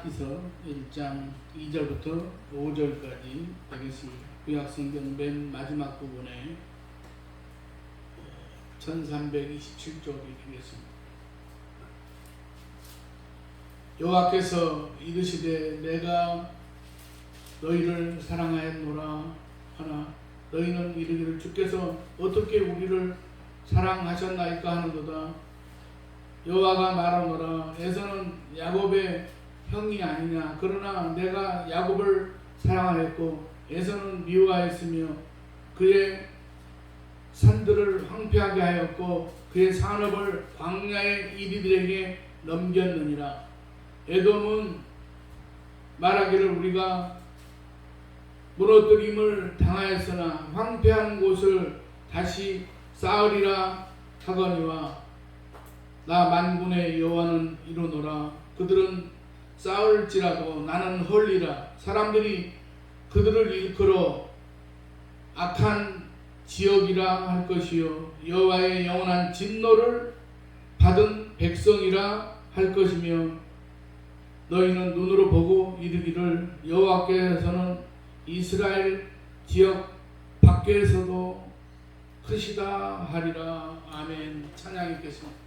말라기서 1장 2절부터 5절까지 되겠습니다. 구약성경 맨 마지막 부분에 1327쪽이 되겠습니다. 여호와께서 이르시되 내가 너희를 사랑하였노라 하나 너희는 이르기를 주께서 어떻게 우리를 사랑하셨나이까 하는도다. 여호와가 말하노라 에서는 야곱의 형이 아니냐. 그러나 내가 야곱을 사랑하였고 에서는 미워하였으며 그의 산들을 황폐하게 하였고 그의 산업을 광야의 이리들에게 넘겼느니라. 에돔은 말하기를 우리가 무너뜨림을 당하였으나 황폐한 곳을 다시 쌓으리라 하거니와 나 만군의 여호와는 이르노라. 그들은 싸울지라도 나는 헐리라. 사람들이 그들을 일컬어 악한 지역이라 할 것이요 여호와의 영원한 진노를 받은 백성이라 할 것이며 너희는 눈으로 보고 이르기를 여호와께서는 이스라엘 지역 밖에서도 크시다 하리라. 아멘. 찬양이 있겠습니다.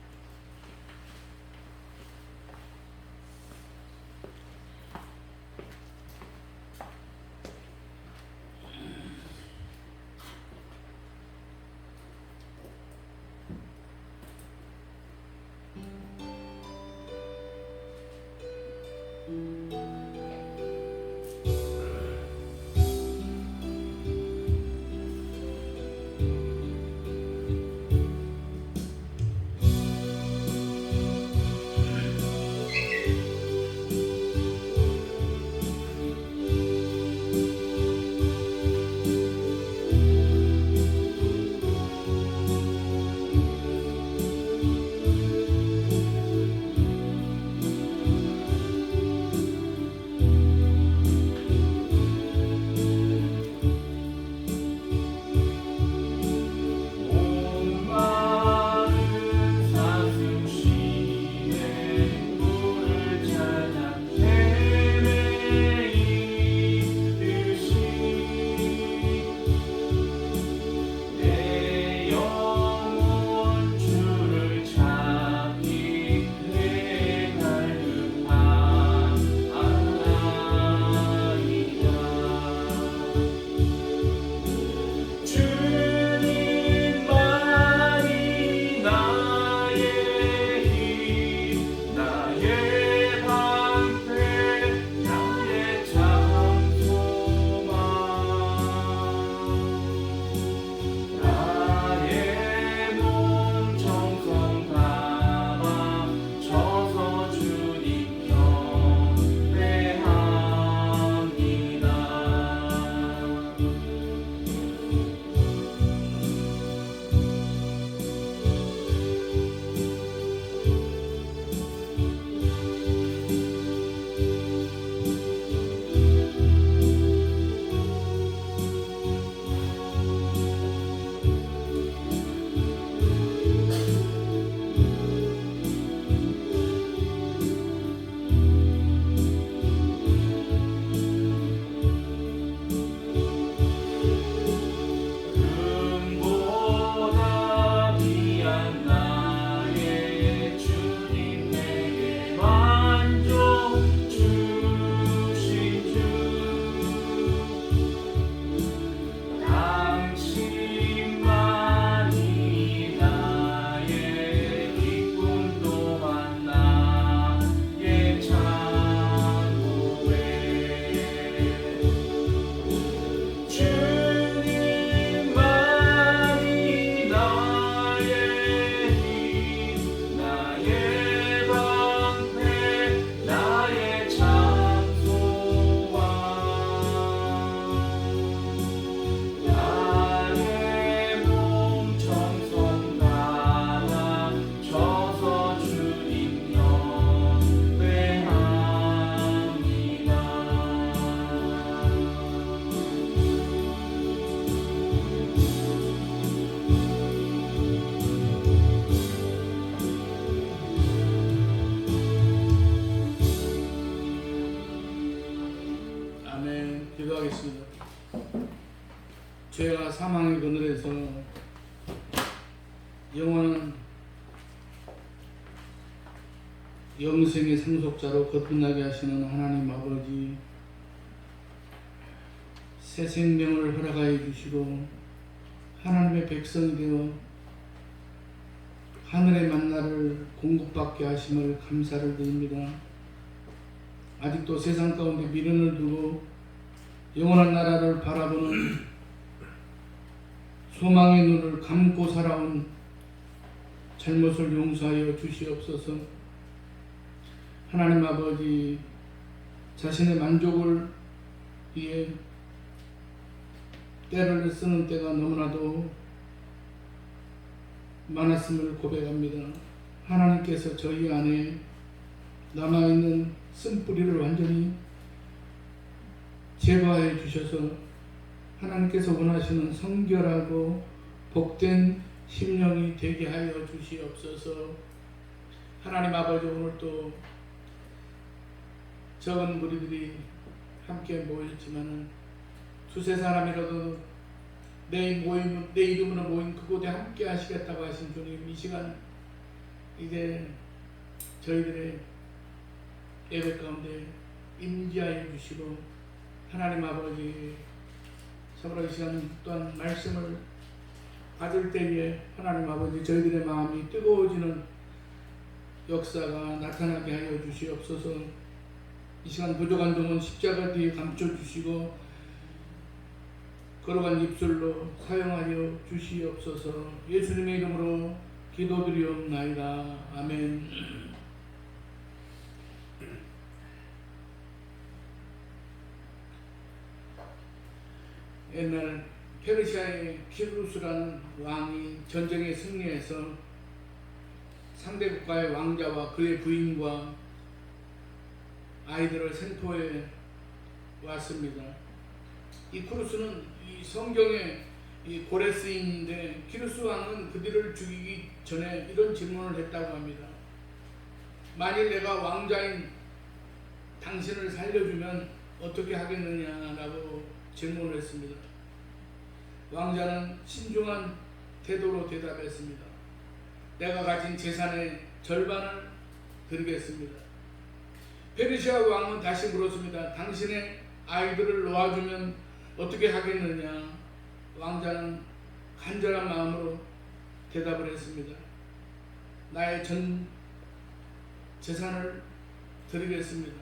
기도하겠습니다. 죄와 사망의 그늘에서 영원한 영생의 상속자로 거듭나게 하시는 하나님 아버지, 새 생명을 허락하여 주시고 하나님의 백성이 되어 하늘의 만나를 공급받게 하심을 감사를 드립니다. 아직도 세상 가운데 미련을 두고 영원한 나라를 바라보는 소망의 눈을 감고 살아온 잘못을 용서하여 주시옵소서. 하나님 아버지, 자신의 만족을 위해 때를 쓰는 때가 너무나도 많았음을 고백합니다. 하나님께서 저희 안에 남아있는 쓴뿌리를 완전히 제거하여 주셔서 하나님께서 원하시는 성결하고 복된 심령이 되게 하여 주시옵소서. 하나님 아버지, 오늘 또 적은 무리들이 함께 모였지만은 두세 사람이라도 내 이름으로 모인 그곳에 함께 하시겠다고 하신 주님, 이 시간 이제 저희들의 예배 가운데 임재하여 주시고, 하나님 아버지, 참으로 이 시간 또한 말씀을 받을 때에 하나님 아버지, 저희들의 마음이 뜨거워지는 역사가 나타나게 하여 주시옵소서. 이 시간 부족한 동은 십자가 뒤에 감춰주시고 걸어간 입술로 사용하여 주시옵소서. 예수님의 이름으로 기도드리옵나이다. 아멘. 옛날 페르시아의 키루스라는 왕이 전쟁에 승리해서 상대 국가의 왕자와 그의 부인과 아이들을 생포해 왔습니다. 이 쿠루스는 이 성경의 이 고레스인인데, 키루스 왕은 그들을 죽이기 전에 이런 질문을 했다고 합니다. 만일 내가 왕자인 당신을 살려주면 어떻게 하겠느냐라고 질문을 했습니다. 왕자는 신중한 태도로 대답했습니다. 내가 가진 재산의 절반을 드리겠습니다. 페르시아 왕은 다시 물었습니다. 당신의 아이들을 놓아주면 어떻게 하겠느냐? 왕자는 간절한 마음으로 대답을 했습니다. 나의 전 재산을 드리겠습니다.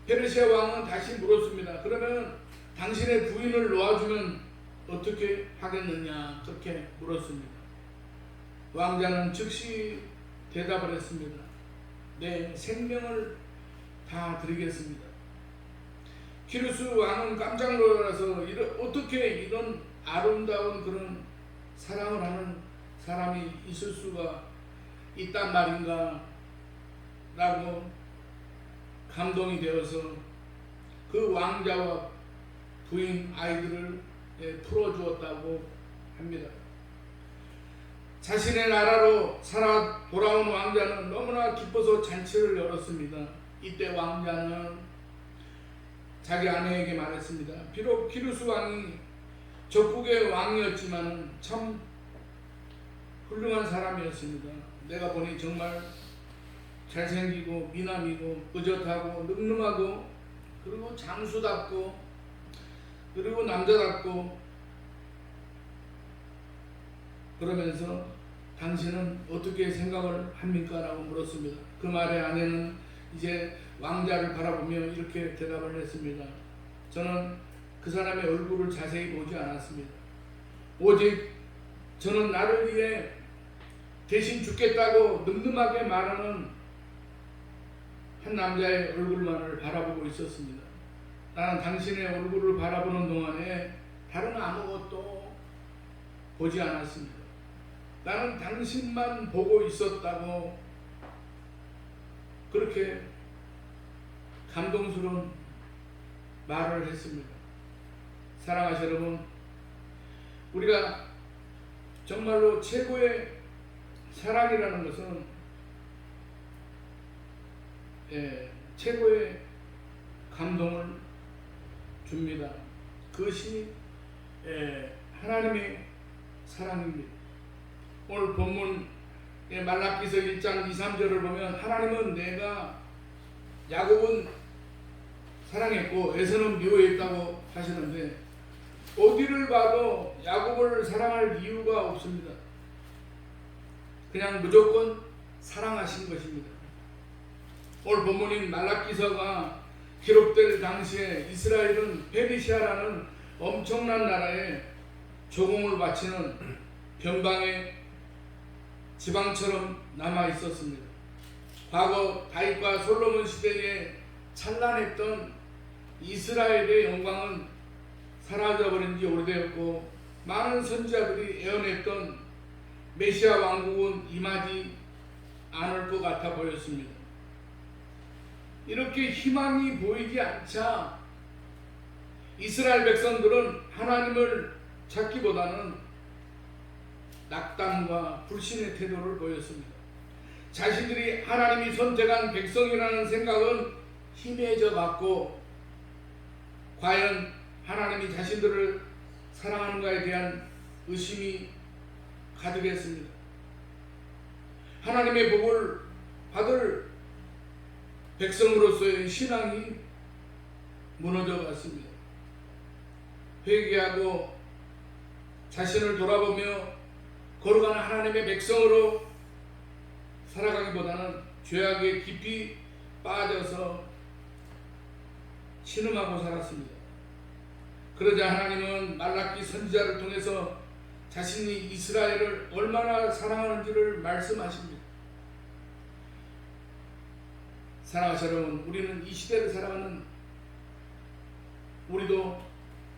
페르시아 왕은 다시 물었습니다. 그러면 당신의 부인을 놓아주면 어떻게 하겠느냐? 그렇게 물었습니다. 왕자는 즉시 대답을 했습니다. 내 생명을 다 드리겠습니다. 키루스 왕은 깜짝 놀라서 어떻게 이런 아름다운 그런 사랑을 하는 사람이 있을 수가 있단 말인가 라고 감동이 되어서 그 왕자와 부인 아이들을 풀어주었다고 합니다. 자신의 나라로 살아 돌아온 왕자는 너무나 기뻐서 잔치를 열었습니다. 이때 왕자는 자기 아내에게 말했습니다. 비록 키루스 왕이 적국의 왕이었지만 참 훌륭한 사람이었습니다. 내가 보니 정말 잘생기고 미남이고 의젓하고 늠름하고 그리고 장수답고 그리고 남자답고, 그러면서 당신은 어떻게 생각을 합니까? 라고 물었습니다. 그 말에 아내는 이제 왕자를 바라보며 이렇게 대답을 했습니다. 저는 그 사람의 얼굴을 자세히 보지 않았습니다. 오직 저는 나를 위해 대신 죽겠다고 늠름하게 말하는 한 남자의 얼굴만을 바라보고 있었습니다. 나는 당신의 얼굴을 바라보는 동안에 다른 아무것도 보지 않았습니다. 나는 당신만 보고 있었다고 그렇게 감동스러운 말을 했습니다. 사랑하시는 여러분, 우리가 정말로 최고의 사랑이라는 것은 최고의 감동을 줍니다. 그것이 하나님의 사랑입니다. 오늘 본문 말라기서 1장 2, 3절을 보면 하나님은 내가 야곱은 사랑했고 에서는 미워했다고 하시는데 어디를 봐도 야곱을 사랑할 이유가 없습니다. 그냥 무조건 사랑하신 것입니다. 오늘 본문인 말라기서가 기록될 당시에 이스라엘은 페르시아라는 엄청난 나라에 조공을 바치는 변방의 지방처럼 남아 있었습니다. 과거 다윗과 솔로몬 시대에 찬란했던 이스라엘의 영광은 사라져버린 지 오래되었고 많은 선지자들이 예언했던 메시아 왕국은 임하지 않을 것 같아 보였습니다. 이렇게 희망이 보이지 않자 이스라엘 백성들은 하나님을 찾기보다는 낙담과 불신의 태도를 보였습니다. 자신들이 하나님이 선택한 백성이라는 생각은 희미해져 갔고 과연 하나님이 자신들을 사랑하는가에 대한 의심이 가득했습니다. 하나님의 복을 받을 백성으로서의 신앙이 무너져 갔습니다. 회개하고 자신을 돌아보며 거룩한 하나님의 백성으로 살아가기보다는 죄악에 깊이 빠져서 신음하고 살았습니다. 그러자 하나님은 말라기 선지자를 통해서 자신이 이스라엘을 얼마나 사랑하는지를 말씀하십니다. 사랑하는 여러분, 우리는 이 시대를 살아가는 우리도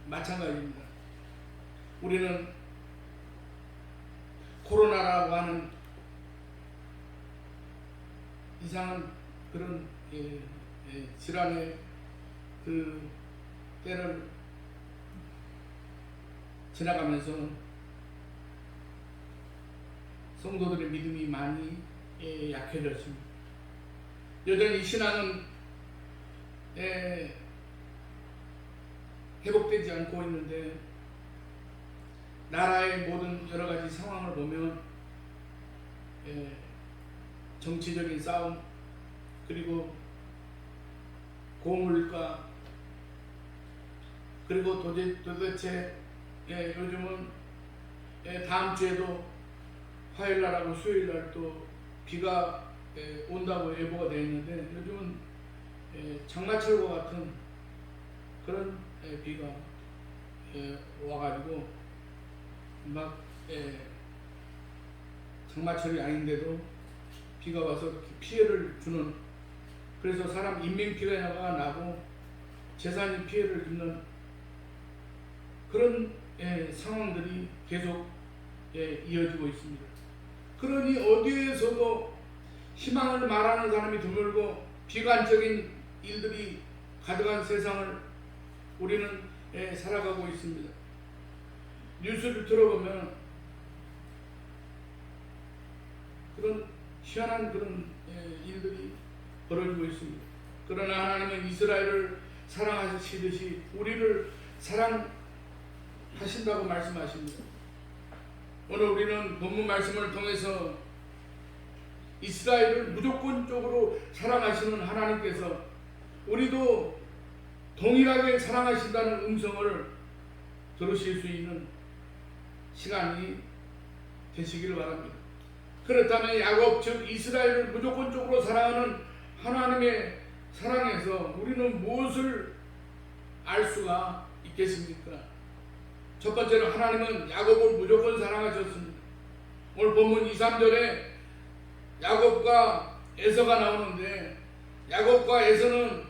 마찬가지입니다. 우리는 코로나라고 하는 이상한 그런 질환의 그 때를 지나가면서 성도들의 믿음이 많이 약해졌습니다. 여전히 신앙은 회복되지 않고 있는데 나라의 모든 여러 가지 상황을 보면 정치적인 싸움 그리고 고물가 그리고 도대체 요즘은 다음 주에도 화요일날하고 수요일날 또 비가 온다고 예보가 되어 있는데 요즘은 장마철과 같은 그런 비가 와가지고 막 장마철이 아닌데도 비가 와서 피해를 주는, 그래서 사람 인명피해가 나고 재산이 피해를 입는 그런 상황들이 계속 이어지고 있습니다. 그러니 어디에서도 희망을 말하는 사람이 드물고 비관적인 일들이 가득한 세상을 우리는 살아가고 있습니다. 뉴스를 들어보면 그런 희한한 그런 일들이 벌어지고 있습니다. 그러나 하나님은 이스라엘을 사랑하시듯이 우리를 사랑하신다고 말씀하십니다. 오늘 우리는 본문 말씀을 통해서 이스라엘을 무조건적으로 사랑하시는 하나님께서 우리도 동일하게 사랑하신다는 음성을 들으실 수 있는 시간이 되시기를 바랍니다. 그렇다면 야곱 즉 이스라엘을 무조건적으로 사랑하는 하나님의 사랑에서 우리는 무엇을 알 수가 있겠습니까? 첫 번째로 하나님은 야곱을 무조건 사랑하셨습니다. 오늘 본문 2, 3절에 야곱과 에서가 나오는데 야곱과 에서는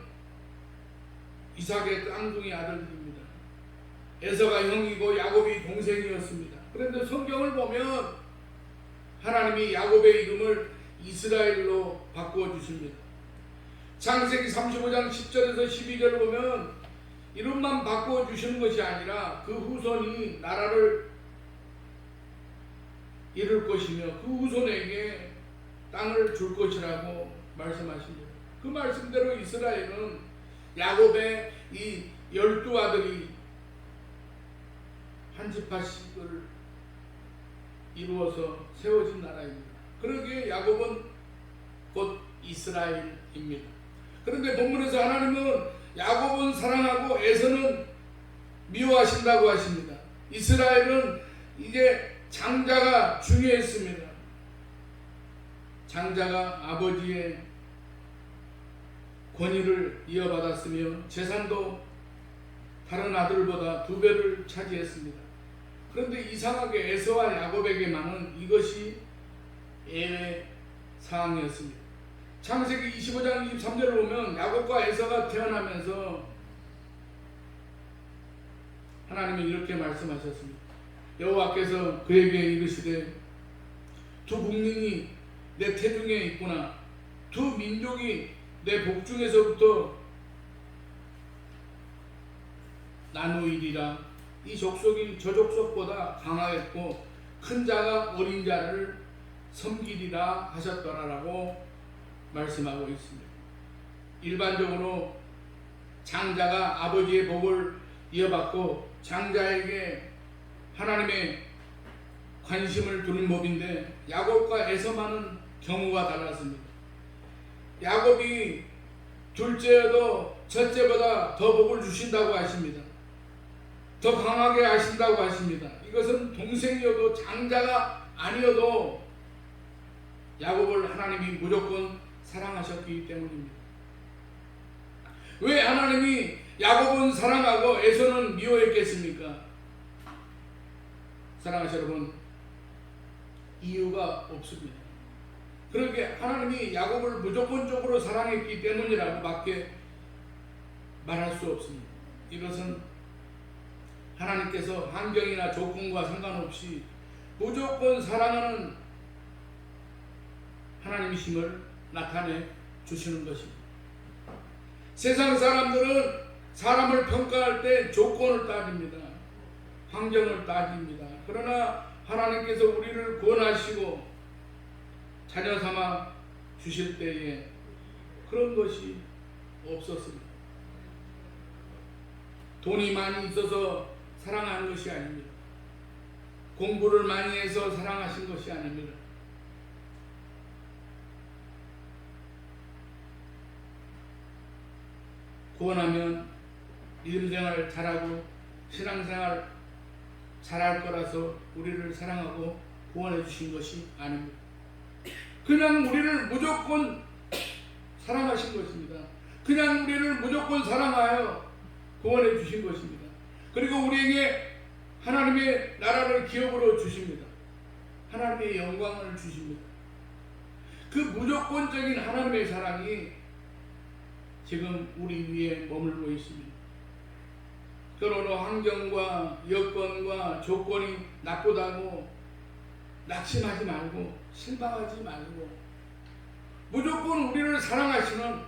이삭의 쌍둥이 아들들입니다. 에서가 형이고 야곱이 동생이었습니다. 그런데 성경을 보면 하나님이 야곱의 이름을 이스라엘로 바꾸어 주십니다. 창세기 35장 10절에서 12절을 보면 이름만 바꾸어 주시는 것이 아니라 그 후손이 나라를 이룰 것이며 그 후손에게 땅을 줄 것이라고 말씀하십니다. 그 말씀대로 이스라엘은 야곱의 이 12아들이 한 지파씩을 이루어서 세워진 나라입니다. 그러기에 야곱은 곧 이스라엘입니다. 그런데 본문에서 하나님은 야곱은 사랑하고 에서는 미워하신다고 하십니다. 이스라엘은 이제 장자가 중요했습니다. 장자가 아버지의 권위를 이어받았으며 재산도 다른 아들보다 2배를 차지했습니다. 그런데 이상하게 에서와 야곱에게만은 이것이 예외 사항이었습니다. 창세기 25장 23절을 보면 야곱과 에서가 태어나면서 하나님은 이렇게 말씀하셨습니다. 여호와께서 그에게 이르시되 두 국민이 내 태중에 있구나. 두 민족이 내 복중에서부터 나누이리라. 이 족속이 저 족속보다 강하겠고 큰 자가 어린 자를 섬기리라 하셨더라라고 말씀하고 있습니다. 일반적으로 장자가 아버지의 복을 이어받고 장자에게 하나님의 관심을 두는 법인데 야곱과 에서만은 경우가 달랐습니다. 야곱이 둘째여도 첫째보다 더 복을 주신다고 하십니다. 더 강하게 하신다고 하십니다. 이것은 동생이어도 장자가 아니어도 야곱을 하나님이 무조건 사랑하셨기 때문입니다. 왜 하나님이 야곱은 사랑하고 에서는 미워했겠습니까? 사랑하시는 여러분, 이유가 없습니다. 그렇게 하나님이 야곱을 무조건적으로 사랑했기 때문이라고 밖에 말할 수 없습니다. 이것은 하나님께서 환경이나 조건과 상관없이 무조건 사랑하는 하나님이심을 나타내 주시는 것입니다. 세상 사람들은 사람을 평가할 때 조건을 따집니다. 환경을 따집니다. 그러나 하나님께서 우리를 구원하시고 자녀 삼아 주실 때에 그런 것이 없었습니다. 돈이 많이 있어서 사랑한 것이 아닙니다. 공부를 많이 해서 사랑하신 것이 아닙니다. 구원하면 믿음생활 잘하고 신앙생활 잘할 거라서 우리를 사랑하고 구원해 주신 것이 아닙니다. 그냥 우리를 무조건 사랑하신 것입니다. 그냥 우리를 무조건 사랑하여 구원해 주신 것입니다. 그리고 우리에게 하나님의 나라를 기업으로 주십니다. 하나님의 영광을 주십니다. 그 무조건적인 하나님의 사랑이 지금 우리 위에 머물고 있습니다. 그러나 환경과 여건과 조건이 나쁘다고 낙심하지 말고 실망하지 말고 무조건 우리를 사랑하시는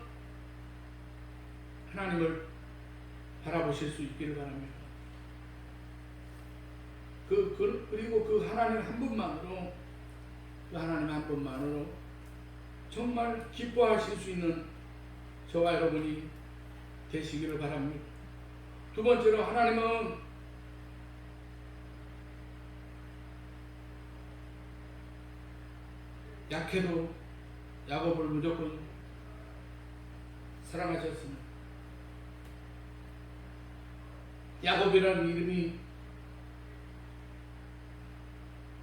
하나님을 바라보실 수 있기를 바랍니다. 그리고 그 하나님 한 분만으로 그 하나님 한 분만으로 정말 기뻐하실 수 있는 저와 여러분이 되시기를 바랍니다. 두 번째로 하나님은 약해도 야곱을 무조건 사랑하셨습니다. 야곱이라는 이름이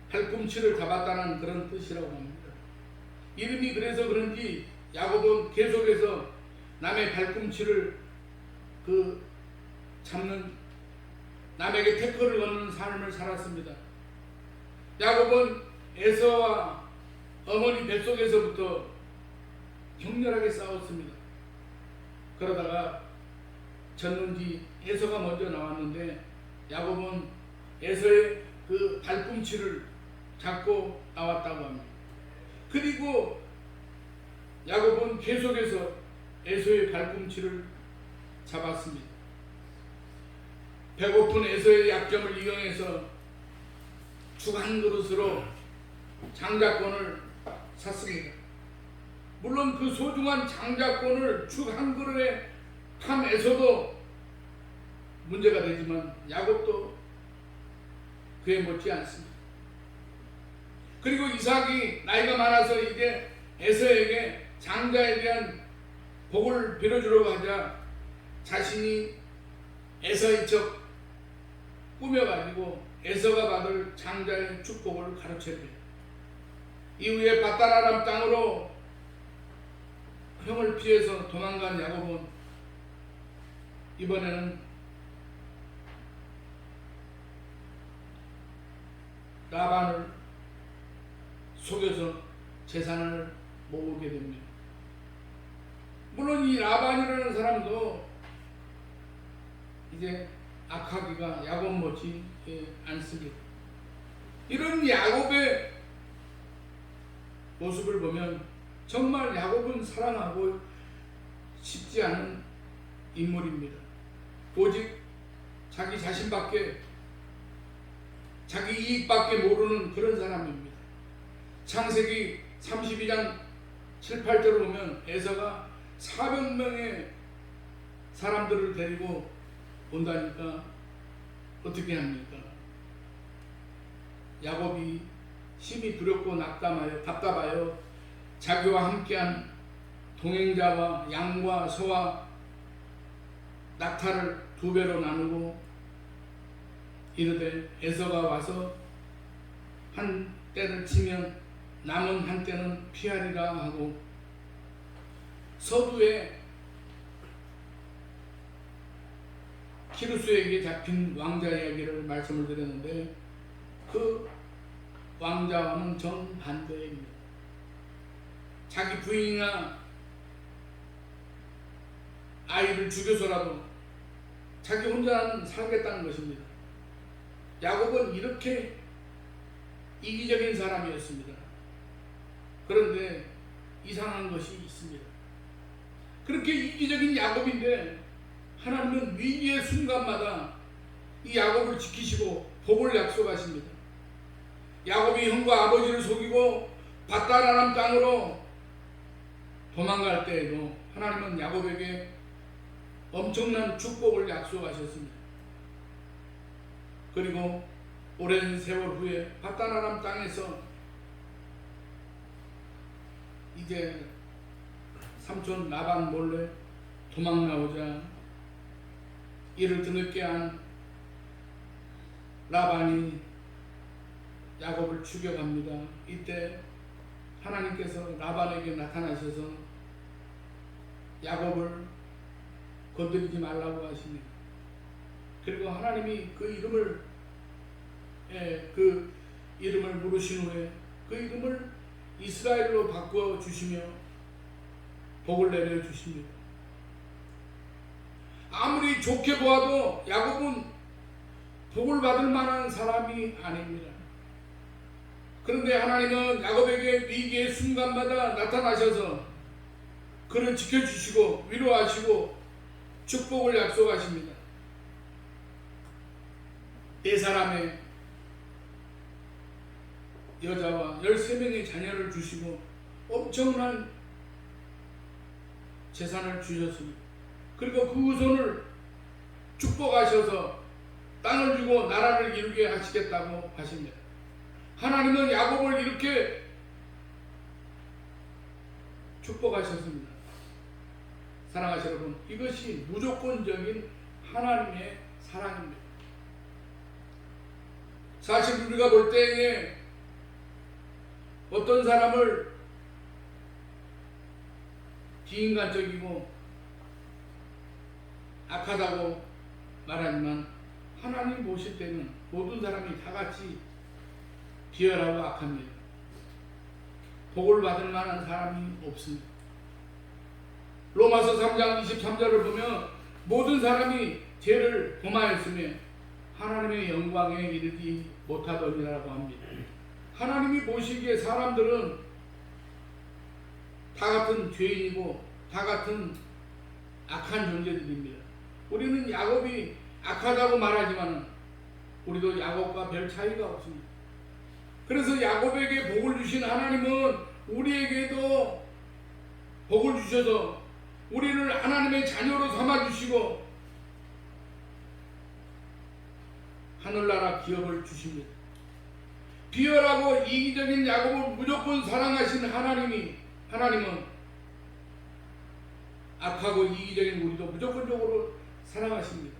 팔꿈치를 잡았다는 그런 뜻이라고 합니다. 이름이 그래서 그런지 야곱은 계속해서 남의 팔꿈치를 잡는, 남에게 태클을 거는 삶을 살았습니다. 야곱은 에서와 어머니 뱃속에서부터 격렬하게 싸웠습니다. 그러다가 졌는지 에서가 먼저 나왔는데 야곱은 에서의 그 발꿈치를 잡고 나왔다고 합니다. 그리고 야곱은 계속해서 에서의 발꿈치를 잡았습니다. 배고픈 에서의 약점을 이용해서 죽 한 그릇으로 장자권을 샀습니다. 물론 그 소중한 장자권을 죽 한 그릇에 탐 에서도 문제가 되지만 야곱도 그에 못지 않습니다. 그리고 이삭이 나이가 많아서 이제 에서에게 장자에 대한 복을 빌어주려고 하자 자신이 에서인 척 꾸며가지고 에서가 받을 장자의 축복을 가르칩니다. 이후에 바다라람 땅으로 형을 피해서 도망간 야곱은 이번에는 라반을 속여서 재산을 모으게 됩니다. 물론 이 라반이라는 사람도 이제 악하기가 야곱 못지 않습니다. 이런 야곱의 모습을 보면 정말 야곱은 사랑하고 싶지 않은 인물입니다. 오직 자기 자신밖에, 자기 이익밖에 모르는 그런 사람입니다. 창세기 32장 7, 8절을 보면 에서가 400명의 사람들을 데리고 온다니까 어떻게 합니까? 야곱이 심히 두렵고 답답하여 자기와 함께한 동행자와 양과 소와 낙타를 2배로 나누고 이르되 에서가 와서 한 때를 치면 남은 한 때는 피하리라 하고 서두에 키루스에게 잡힌 왕자 이야기를 말씀을 드렸는데 그 왕자와는 정반대입니다. 자기 부인이나 아이를 죽여서라도 자기 혼자는 살겠다는 것입니다. 야곱은 이렇게 이기적인 사람이었습니다. 그런데 이상한 것이 있습니다. 그렇게 이기적인 야곱인데 하나님은 위기의 순간마다 이 야곱을 지키시고 복을 약속하십니다. 야곱이 형과 아버지를 속이고 밧다라람 땅으로 도망갈 때에도 하나님은 야곱에게 엄청난 축복을 약속하셨습니다. 그리고 오랜 세월 후에 밧다라람 땅에서 이제 삼촌 라반 몰래 도망 나오자 이를 드늦게 한 라반이 야곱을 죽여갑니다. 이때 하나님께서 라반에게 나타나셔서 야곱을 건드리지 말라고 하십니다. 그리고 하나님이 그 이름을 물으신 후에 그 이름을 이스라엘로 바꾸어 주시며 복을 내려 주십니다. 아무리 좋게 보아도 야곱은 복을 받을 만한 사람이 아닙니다. 그런데 하나님은 야곱에게 위기의 순간마다 나타나셔서 그를 지켜주시고 위로하시고 축복을 약속하십니다. 4사람의 여자와 13명의 자녀를 주시고 엄청난 재산을 주셨습니다. 그리고 그 후손을 축복하셔서 땅을 주고 나라를 이루게 하시겠다고 하십니다. 하나님은 야곱을 이렇게 축복하셨습니다. 사랑하시는 여러분, 이것이 무조건적인 하나님의 사랑입니다. 사실 우리가 볼 때에 어떤 사람을 비인간적이고 악하다고 말하지만 하나님 보실 때는 모든 사람이 다 같이 비열하고 악합니다. 복을 받을 만한 사람이 없습니다. 로마서 3장 23절을 보면 모든 사람이 죄를 범하였으며 하나님의 영광에 이르지 못하더니라고 합니다. 하나님이 보시기에 사람들은 다 같은 죄인이고 다 같은 악한 존재들입니다. 우리는 야곱이 악하다고 말하지만 우리도 야곱과 별 차이가 없습니다. 그래서 야곱에게 복을 주신 하나님은 우리에게도 복을 주셔서 우리를 하나님의 자녀로 삼아주시고 하늘나라 기업을 주십니다. 비열하고 이기적인 야곱을 무조건 사랑하신 하나님은 악하고 이기적인 우리도 무조건적으로 사랑하십니다.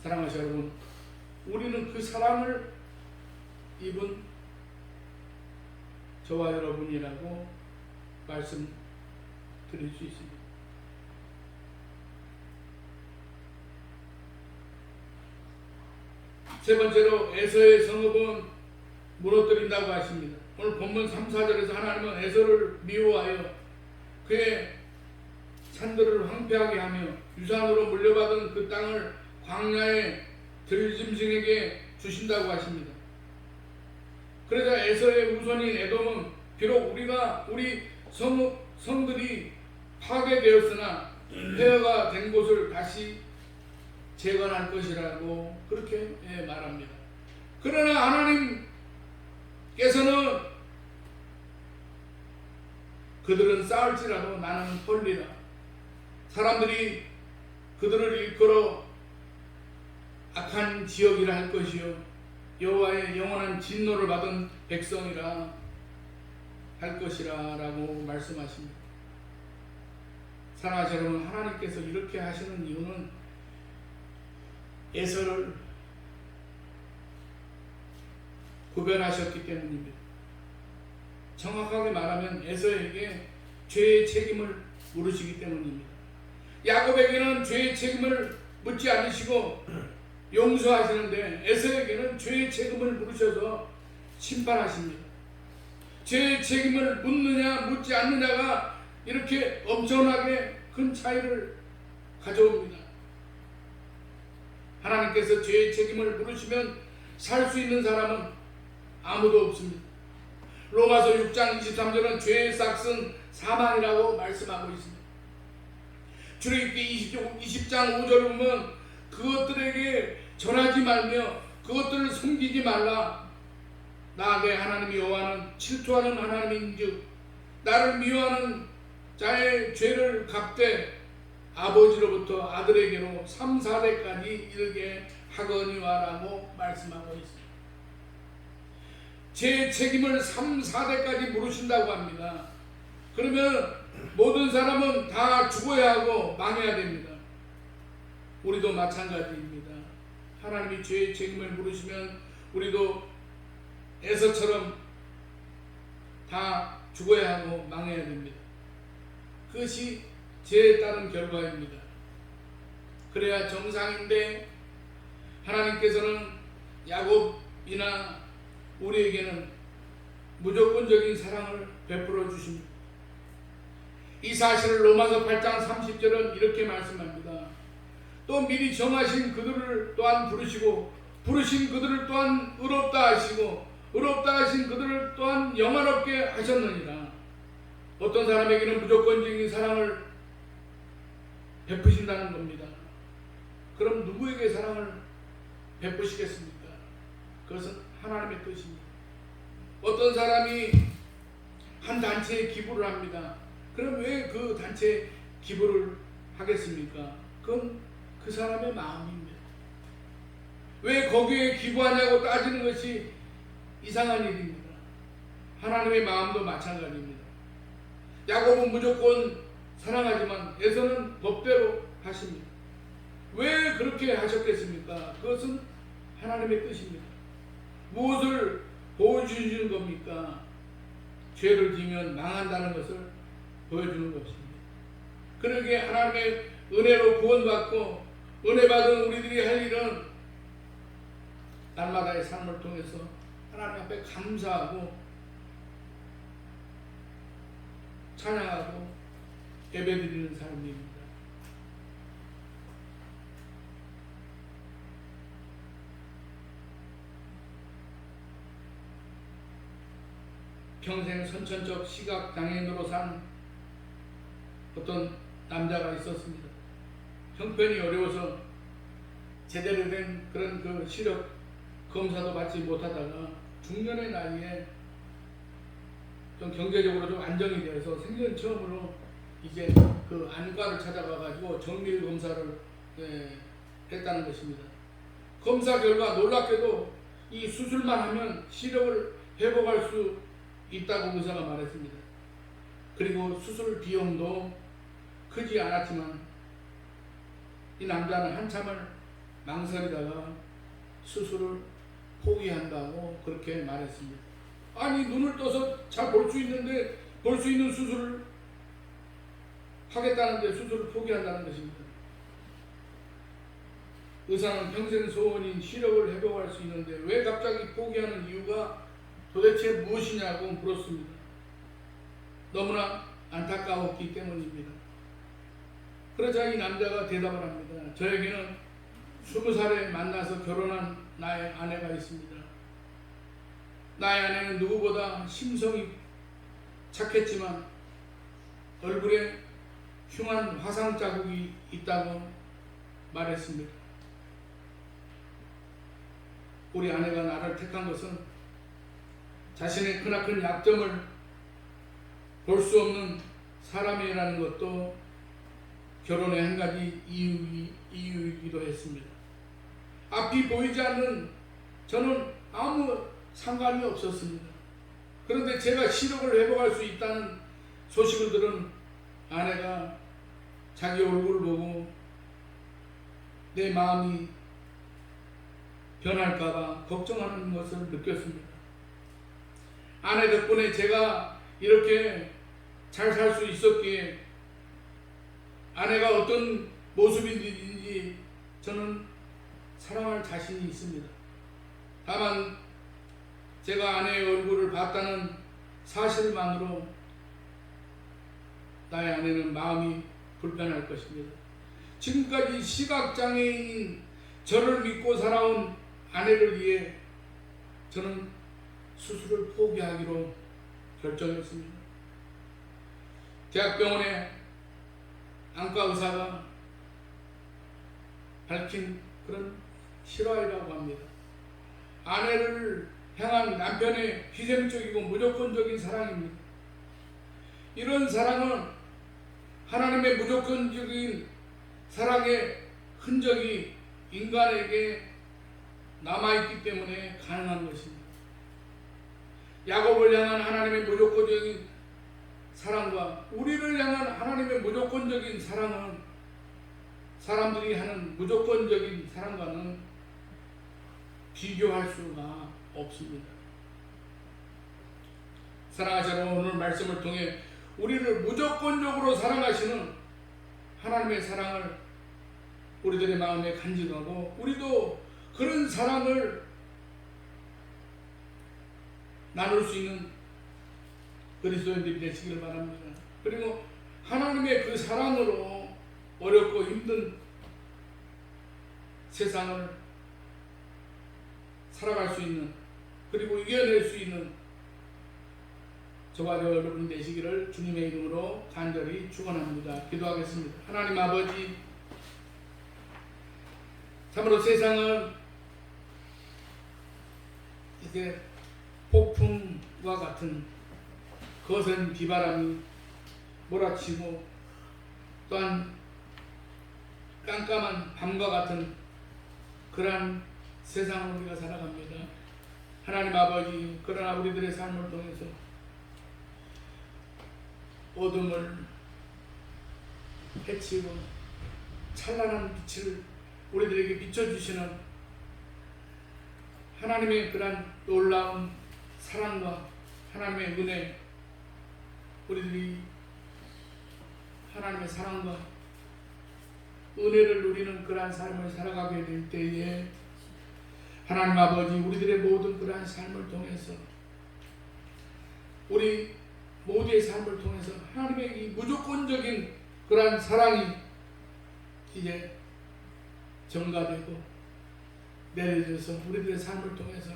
사랑하시는 여러분, 우리는 그 사랑을 입은 저와 여러분이라고 말씀드릴 수 있습니다. 세 번째로 에서의 성읍은 무너뜨린다고 하십니다. 오늘 본문 3, 4절에서 하나님은 에서를 미워하여 그의 산들을 황폐하게 하며 유산으로 물려받은 그 땅을 광야의 들짐승에게 주신다고 하십니다. 그러자 에서의 우선인 에돔은 비록 우리 성들이 파괴되었으나 폐허가 된 곳을 다시 재건할 것이라고 그렇게 말합니다. 그러나 하나님께서는 그들은 싸울지라도 나는 헐리라. 사람들이 그들을 일컬어 악한 지역이라 할 것이요 여호와의 영원한 진노를 받은 백성이라 할 것이라 라고 말씀하십니다. 사랑하는 여러분, 하나님께서 이렇게 하시는 이유는 에서를 구별하셨기 때문입니다. 정확하게 말하면 에서에게 죄의 책임을 물으시기 때문입니다. 야곱에게는 죄의 책임을 묻지 않으시고 용서하시는데 에서에게는 죄의 책임을 물으셔서 심판하십니다. 죄의 책임을 묻느냐 묻지 않느냐가 이렇게 엄청나게 큰 차이를 가져옵니다. 하나님께서 죄의 책임을 물으시면 살 수 있는 사람은 아무도 없습니다. 로마서 6장 23절은 죄의 싹은 사망이라고 말씀하고 있습니다. 출애굽기 20장 5절을 보면 그것들에게 전하지 말며 그것들을 숨기지 말라. 나 내 하나님 여호와는 질투하는 하나님인즉 나를 미워하는 자의 죄를 갚되 아버지로부터 아들에게로 3, 4대까지 이르게 하거니와 라고 말씀하고 있습니다. 제 책임을 3, 4대까지 물으신다고 합니다. 그러면 모든 사람은 다 죽어야 하고 망해야 됩니다. 우리도 마찬가지입니다. 하나님이 죄의 책임을 물으시면 우리도 에서처럼 다 죽어야 하고 망해야 됩니다. 그것이 죄에 따른 결과입니다. 그래야 정상인데 하나님께서는 야곱이나 우리에게는 무조건적인 사랑을 베풀어 주십니다. 이 사실을 로마서 8장 30절은 이렇게 말씀합니다. 또 미리 정하신 그들을 또한 부르시고 부르신 그들을 또한 의롭다 하시고 의롭다 하신 그들을 또한 영화롭게 하셨느니라. 어떤 사람에게는 무조건적인 사랑을 베푸신다는 겁니다. 그럼 누구에게 사랑을 베푸시겠습니까? 그것은 하나님의 뜻입니다. 어떤 사람이 한 단체에 기부를 합니다. 그럼 왜 그 단체에 기부를 하겠습니까? 그건 그 사람의 마음입니다. 왜 거기에 기부하냐고 따지는 것이 이상한 일입니다. 하나님의 마음도 마찬가지입니다. 야곱은 무조건 사랑하지만 에서는 법대로 하십니다. 왜 그렇게 하셨겠습니까? 그것은 하나님의 뜻입니다. 무엇을 보여주시는 겁니까? 죄를 지면 망한다는 것을 보여주는 것입니다. 그러기에 하나님의 은혜로 구원받고 은혜 받은 우리들이 할 일은 날마다의 삶을 통해서 하나님 앞에 감사하고 찬양하고 예배드리는 삶입니다. 평생 선천적 시각 장애인으로 산 어떤 남자가 있었습니다. 형편이 어려워서 제대로 된 그런 그 시력 검사도 받지 못하다가 중년의 나이에 좀 경제적으로 좀 안정이 되어서 생전 처음으로 이제 그 안과를 찾아가 가지고 정밀 검사를 했다는 것입니다. 검사 결과 놀랍게도 이 수술만 하면 시력을 회복할 수 있다고 의사가 말했습니다. 그리고 수술 비용도 크지 않았지만 이 남자는 한참을 망설이다가 수술을 포기한다고 그렇게 말했습니다. 아니, 눈을 떠서 잘 볼 수 있는데 볼 수 있는 수술을 하겠다는데 수술을 포기한다는 것입니다. 의사는 평생 소원인 시력을 회복할 수 있는데 왜 갑자기 포기하는 이유가 도대체 무엇이냐고 물었습니다. 너무나 안타까웠기 때문입니다. 그러자 이 남자가 대답을 합니다. 저에게는 20살에 만나서 결혼한 나의 아내가 있습니다. 나의 아내는 누구보다 심성이 착했지만 얼굴에 흉한 화상 자국이 있다고 말했습니다. 우리 아내가 나를 택한 것은 자신의 크나큰 약점을 볼 수 없는 사람이라는 것도 결혼의 한 가지 이유이기도 했습니다. 앞이 보이지 않는 저는 아무 상관이 없었습니다. 그런데 제가 시력을 회복할 수 있다는 소식을 들은 아내가 자기 얼굴을 보고 내 마음이 변할까봐 걱정하는 것을 느꼈습니다. 아내 덕분에 제가 이렇게 잘 살 수 있었기에 아내가 어떤 모습인지 저는 사랑할 자신이 있습니다. 다만 제가 아내의 얼굴을 봤다는 사실만으로 나의 아내는 마음이 불편할 것입니다. 지금까지 시각장애인인 저를 믿고 살아온 아내를 위해 저는 수술을 포기하기로 결정했습니다. 대학병원의 안과 의사가 밝힌 그런 실화이라고 합니다. 아내를 향한 남편의 희생적이고 무조건적인 사랑입니다. 이런 사랑은 하나님의 무조건적인 사랑의 흔적이 인간에게 남아있기 때문에 가능한 것입니다. 야곱을 향한 하나님의 무조건적인 사랑과 우리를 향한 하나님의 무조건적인 사랑은 사람들이 하는 무조건적인 사랑과는 비교할 수가 없습니다. 사랑하시는 오늘 말씀을 통해 우리를 무조건적으로 사랑하시는 하나님의 사랑을 우리들의 마음에 간직하고 우리도 그런 사랑을 나눌 수 있는 그리스도인들이 되시기를 바랍니다. 그리고 하나님의 그 사랑으로 어렵고 힘든 세상을 살아갈 수 있는 그리고 이겨낼 수 있는 저와 여러분 되시기를 주님의 이름으로 간절히 축원합니다. 기도하겠습니다. 하나님 아버지, 참으로 세상은 이제 폭풍과 같은 거센 비바람이 몰아치고 또한 깜깜한 밤과 같은 그러한 세상을 우리가 살아갑니다. 하나님 아버지, 그러나 우리들의 삶을 통해서 어둠을 해치고 찬란한 빛을 우리들에게 비춰주시는 하나님의 그러한 놀라운 사랑과 하나님의 은혜, 우리들이 하나님의 사랑과 은혜를 누리는 그러한 삶을 살아가게 될 때에 하나님 아버지, 우리들의 모든 그러한 삶을 통해서 우리 모두의 삶을 통해서 하나님의 이 무조건적인 그러한 사랑이 이제 전가되고 내려져서 우리들의 삶을 통해서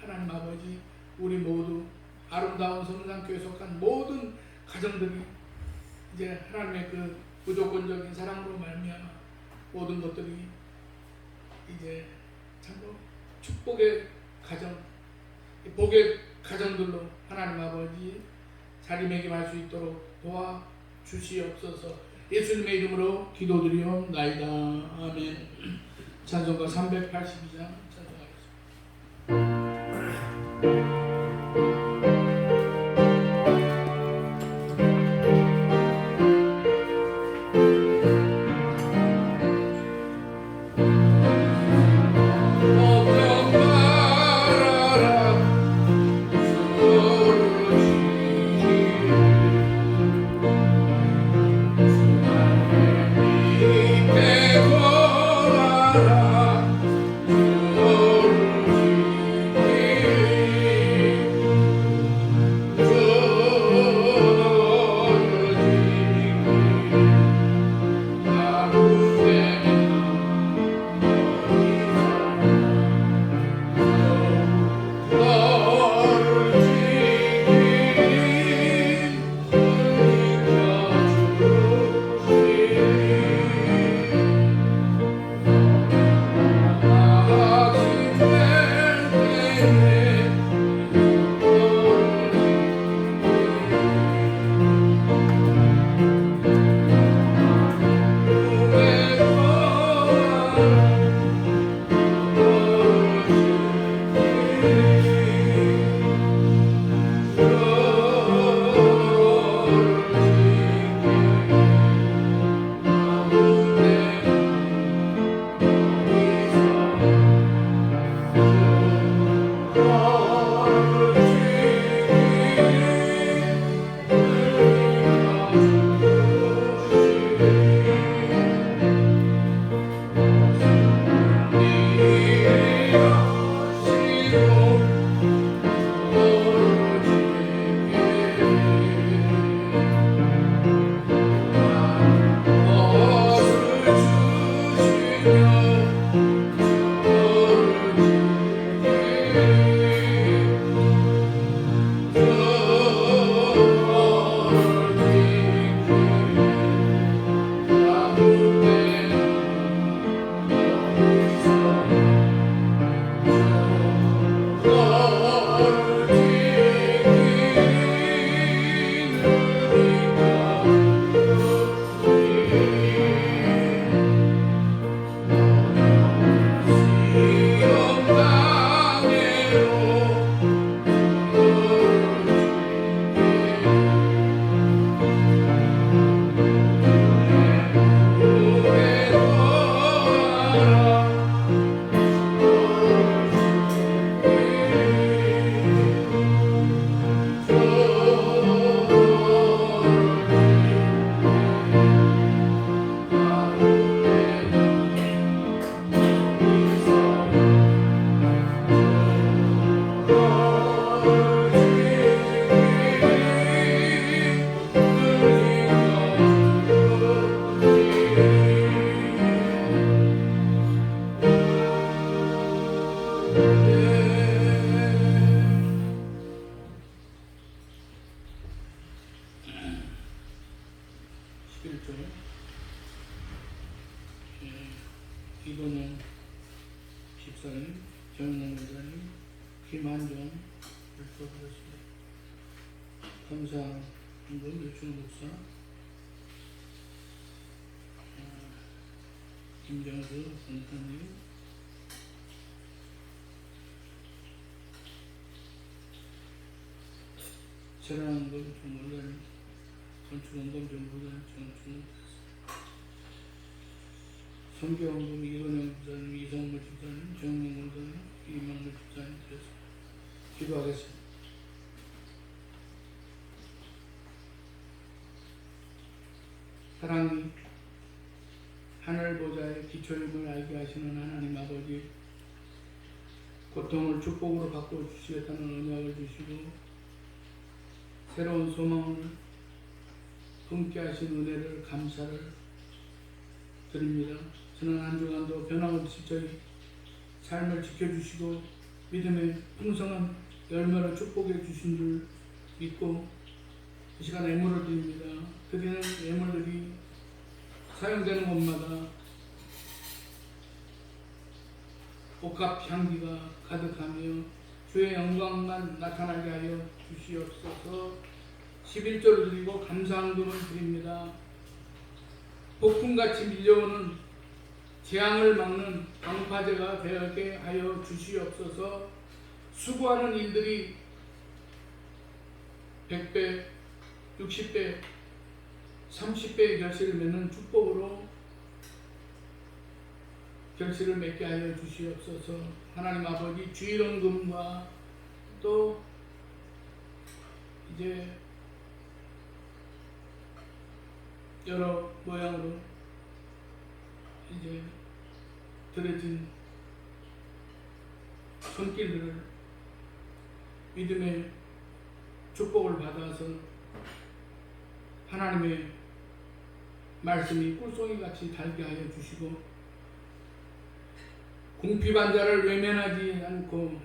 하나님 아버지, 우리 모두 아름다운 성산교회에 속한 모든 가정들이 이제 하나님의 그 무조건적인 사랑으로 말미암아 모든 것들이 이제 참으로 축복의 가정, 복의 가정들로 하나님 아버지 자리매김할 수 있도록 도와주시옵소서. 예수님의 이름으로 기도드리옵나이다. 아멘. 찬송가 382장 찬송하겠습니다. 이번은 집사님, 정영 목사님, 김한정 불러드렸습니다. 감사한 분 유충 목사, 김정수 선생님, 사랑하는 분 목사님, 건축원동 전부장 정춘 성경원동 이건영 집사님, 이성물 집사님, 정명 목사님, 이만물 집사님 되셨습니다. 기도하겠습니다. 사랑이 하늘 보좌의 기초임을 알게 하시는 하나님 아버지, 고통을 축복으로 바꿔주시겠다는 언약을 주시고 새로운 소망을 품게 하신 은혜를 감사를 드립니다. 지난 한 주간도 변함없이 저희 삶을 지켜주시고 믿음의 풍성한 열매를 축복해 주신 줄 믿고 이 시간 예물을 드립니다. 드리는 예물들이 사용되는 곳마다 복합 향기가 가득하며 주의 영광만 나타나게 하여 주시옵소서. 11조를 드리고 감사한 금을 드립니다. 폭풍같이 밀려오는 재앙을 막는 방파제가 되게 하여 주시옵소서. 수고하는 일들이 100배, 60배, 30배의 결실을 맺는 축복으로 결실을 맺게 하여 주시옵소서. 하나님 아버지, 주일원금과 또 이제 여러 모양으로 이제 들어진 손길들을 믿음의 축복을 받아서 하나님의 말씀이 꿀송이같이 달게 하여 주시고, 궁핍한 자를 외면하지 않고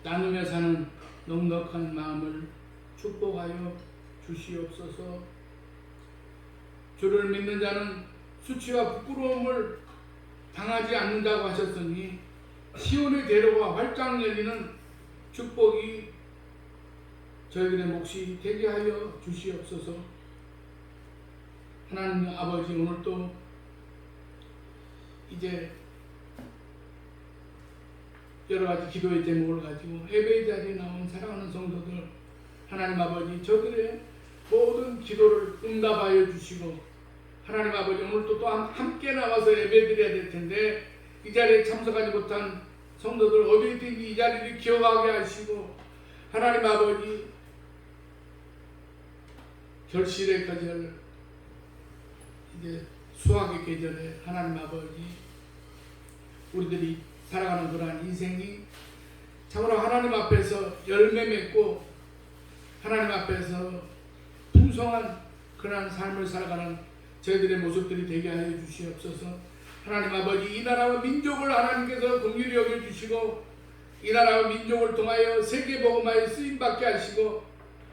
나누며 사는 넉넉한 마음을 축복하여 주시옵소서. 주를 믿는 자는 수치와 부끄러움을 당하지 않는다고 하셨으니 시온의 대로가 활짝 열리는 축복이 저희들의 몫이 되게 하여 주시옵소서. 하나님 아버지, 오늘도 이제 여러 가지 기도의 제목을 가지고 예배의 자리에 나온 사랑하는 성도들, 하나님 아버지, 저들의 모든 기도를 응답하여 주시고, 하나님 아버지, 오늘도 또 함께 나와서 예배드려야 될 텐데 이 자리에 참석하지 못한 성도들 어디 있든지 이 자리를 기억하게 하시고, 하나님 아버지, 결실의 계절, 이제 수확의 계절에 하나님 아버지, 우리들이 살아가는 그러한 인생이 참으로 하나님 앞에서 열매 맺고 하나님 앞에서 풍성한 그러한 삶을 살아가는 저희들의 모습들이 되게 하여 주시옵소서. 하나님 아버지, 이 나라와 민족을 하나님께서 긍휼히 여겨주시고 이 나라와 민족을 통하여 세계복음화에 쓰임받게 하시고,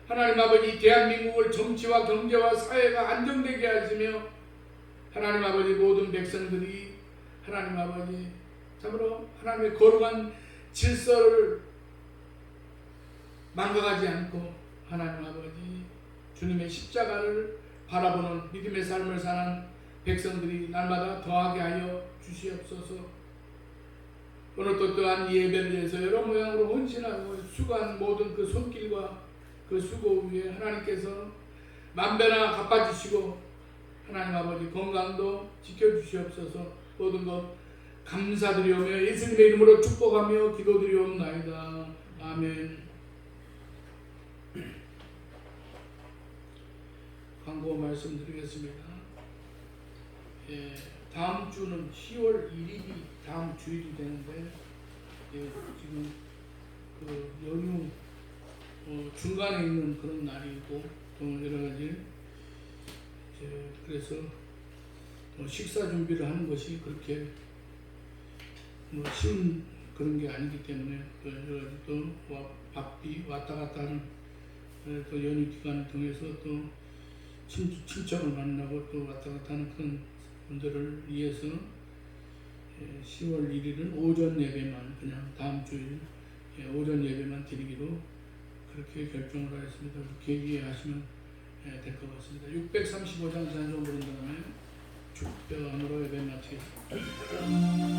하나님 아버지, 대한민국을 정치와 경제와 사회가 안정되게 하시며, 하나님 아버지, 모든 백성들이 하나님 아버지 참으로 하나님의 거룩한 질서를 망각하지 않고 하나님 아버지 주님의 십자가를 바라보는 믿음의 삶을 사는 백성들이 날마다 더하게 하여 주시옵소서. 오늘 또 또한 예배를 위해서 여러 모양으로 헌신하고 수고한 모든 그 손길과 그 수고 위에 하나님께서 만배나 갚아주시고 하나님 아버지 건강도 지켜주시옵소서. 모든 것 감사드리오며 예수님의 이름으로 축복하며 기도드리옵나이다. 아멘. 광고 말씀드리겠습니다. 다음 주는 10월 1일이 다음 주일이 되는데 지금 그 연휴 중간에 있는 그런 날이고 또 여러 가지 그래서 식사 준비를 하는 것이 그렇게 쉬운 그런 게 아니기 때문에 또 여러 가지 또 바삐 왔다 갔다 하는 또 연휴 기간을 통해서 또 친척을 만나고 또 왔다 갔다 하는 그런 분들을 위해서 10월 1일은 오전 예배만 그냥 다음 주일 오전 예배만 드리기로 그렇게 결정을 하였습니다. 그렇게 이해하시면 될 것 같습니다. 635장 찬송 부른 다음에 축배함으로 예배 마치겠습니다.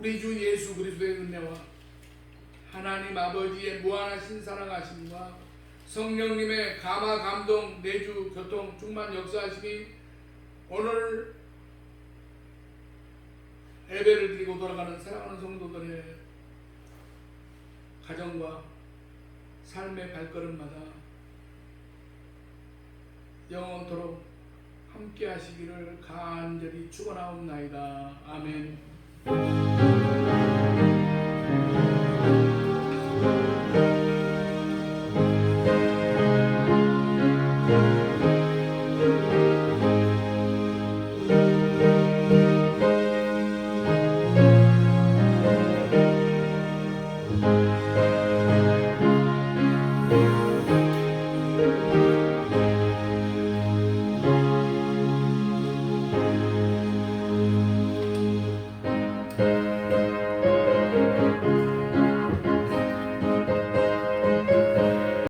우리 주 예수 그리스도의 은혜와 하나님 아버지의 무한하신 사랑하심과 성령님의 감화 감동 내주 교통 충만 역사하심이 오늘 예배를 드리고 돌아가는 사랑하는 성도들의 가정과 삶의 발걸음마다 영원토록 함께 하시기를 간절히 축원하옵나이다. 아멘.